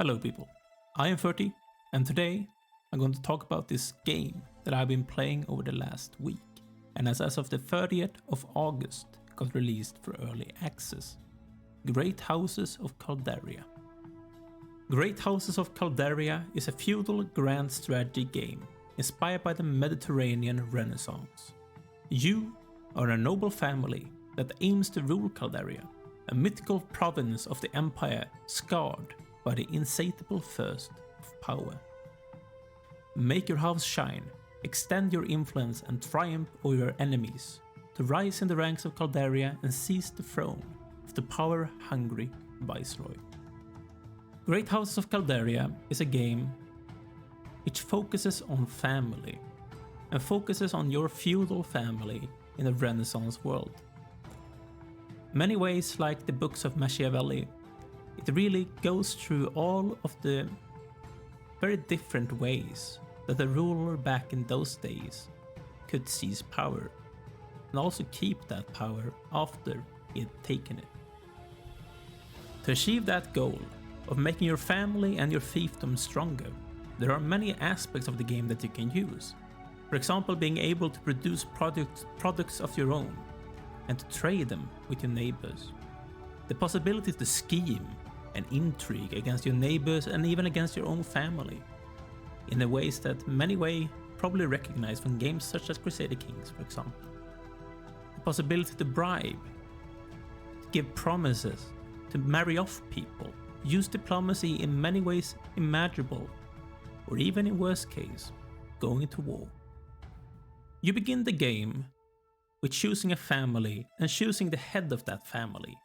Hello people, I am 30 and today I'm going to talk about this game that I've been playing over the last week and as of the 30th of August got released for early access. Great Houses of Calderia. Great Houses of Calderia is a feudal grand strategy game inspired by the Mediterranean Renaissance. You are a noble family that aims to rule Calderia, a mythical province of the empire scarred by the insatiable thirst of power. Make your house shine, extend your influence and triumph over your enemies, to rise in the ranks of Calderia and seize the throne of the power-hungry Viceroy. Great Houses of Calderia is a game which focuses on family, and focuses on your feudal family in a Renaissance world. Many ways like the books of Machiavelli, it really goes through all of the very different ways that the ruler back in those days could seize power, and also keep that power after he had taken it. To achieve that goal of making your family and your fiefdom stronger, there are many aspects of the game that you can use. For example, being able to produce products of your own and to trade them with your neighbors. The possibility to scheme and intrigue against your neighbors and even against your own family in the ways that many probably recognize from games such as Crusader Kings, for example. The possibility to bribe, to give promises, to marry off people, use diplomacy in many ways imaginable, or even in worst case, going into war. You begin the game with choosing a family and choosing the head of that family.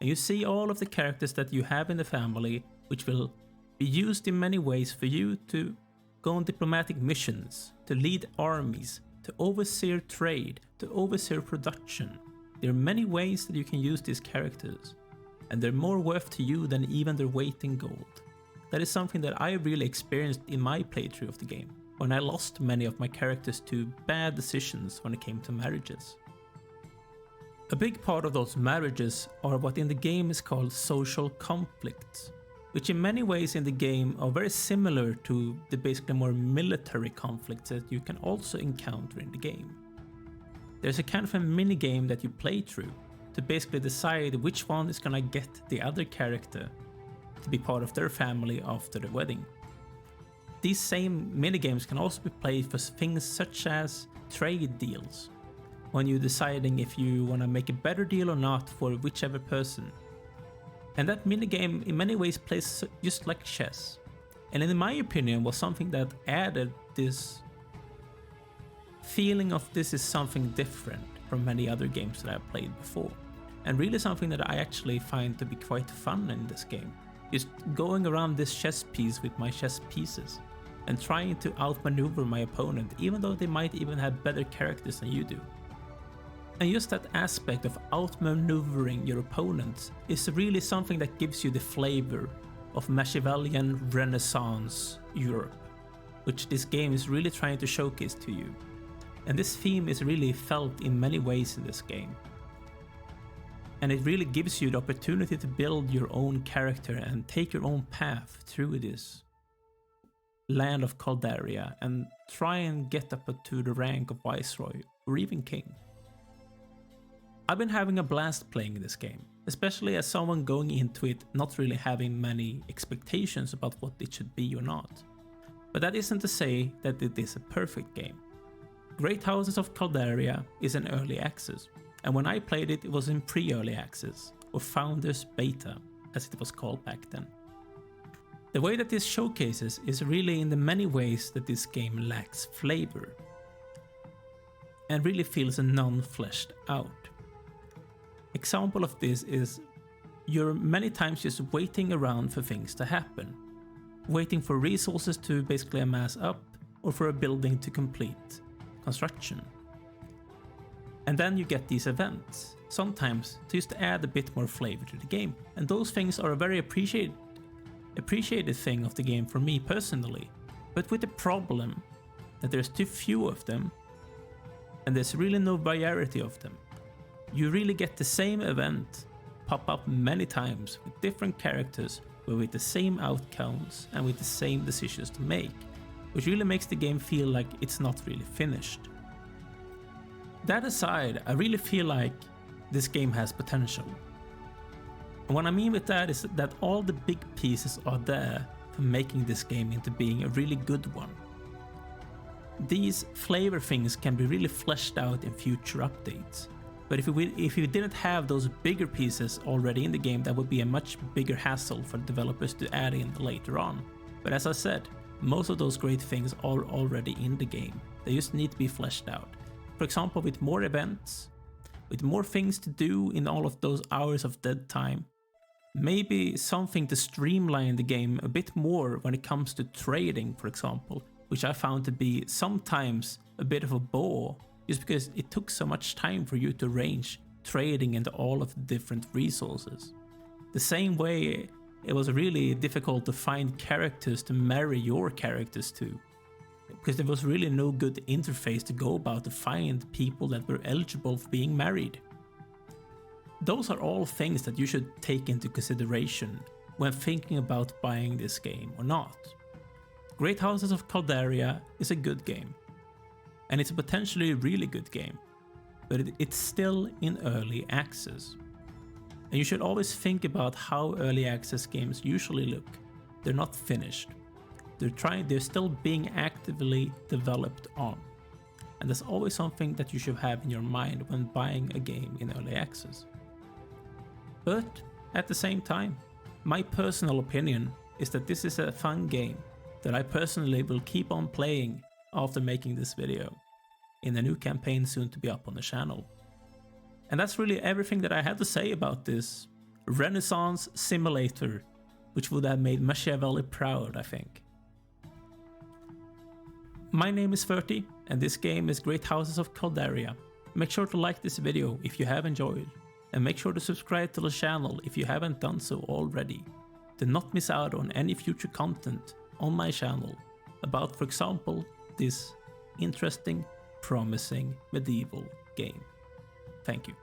And you see all of the characters that you have in the family, which will be used in many ways for you to go on diplomatic missions, to lead armies, to oversee trade, to oversee production. There are many ways that you can use these characters, and they're more worth to you than even their weight in gold. That is something that I really experienced in my playthrough of the game, when I lost many of my characters to bad decisions when it came to marriages. A big part of those marriages are what in the game is called social conflicts, which in many ways in the game are very similar to the basically more military conflicts that you can also encounter in the game. There's a kind of a mini game that you play through to basically decide which one is gonna get the other character to be part of their family after the wedding. These same minigames can also be played for things such as trade deals, when you're deciding if you want to make a better deal or not for whichever person. And that minigame in many ways plays just like chess, and in my opinion was something that added this feeling of this is something different from many other games that I've played before, and really something that I actually find to be quite fun in this game. Just going around this chess piece with my chess pieces and trying to outmaneuver my opponent, even though they might even have better characters than you do. And just that aspect of outmaneuvering your opponents is really something that gives you the flavor of Machiavellian Renaissance Europe, which this game is really trying to showcase to you. And this theme is really felt in many ways in this game. And it really gives you the opportunity to build your own character and take your own path through this land of Calderia and try and get up to the rank of Viceroy or even King. I've been having a blast playing this game, especially as someone going into it not really having many expectations about what it should be or not. But that isn't to say that it is a perfect game. Great Houses of Calderia is an early access, and when I played it, it was in pre-early access, or Founders Beta, as it was called back then. The way that this showcases is really in the many ways that this game lacks flavor, and really feels non-fleshed out. Example of this is you're many times just waiting around for things to happen, waiting for resources to basically amass up or for a building to complete construction. And then you get these events, sometimes to just add a bit more flavor to the game, and those things are a very appreciated thing of the game for me personally, but with the problem that there's too few of them and there's really no variety of them. You really get the same event pop up many times with different characters but with the same outcomes and with the same decisions to make, which really makes the game feel like it's not really finished. That aside, I really feel like this game has potential. And what I mean with that is that all the big pieces are there for making this game into being a really good one. These flavor things can be really fleshed out in future updates, but if we didn't have those bigger pieces already in the game, that would be a much bigger hassle for developers to add in later on. But as I said, most of those great things are already in the game, they just need to be fleshed out. For example, with more events, with more things to do in all of those hours of dead time, maybe something to streamline the game a bit more when it comes to trading, for example, which I found to be sometimes a bit of a bore, just because it took so much time for you to arrange trading into all of the different resources. The same way it was really difficult to find characters to marry your characters to, because there was really no good interface to go about to find people that were eligible for being married. Those are all things that you should take into consideration when thinking about buying this game or not. Great Houses of Calderia is a good game, and it's a potentially really good game, but it's still in early access. And you should always think about how early access games usually look. They're not finished. They're still being actively developed on. And that's always something that you should have in your mind when buying a game in early access. But at the same time, my personal opinion is that this is a fun game that I personally will keep on playing after making this video, in a new campaign soon to be up on the channel. And that's really everything that I had to say about this Renaissance simulator, which would have made Machiavelli proud, I think. My name is 30, and this game is Great Houses of Calderia. Make sure to like this video if you have enjoyed, and make sure to subscribe to the channel if you haven't done so already, to not miss out on any future content on my channel about, for example, this interesting, promising medieval game. Thank you.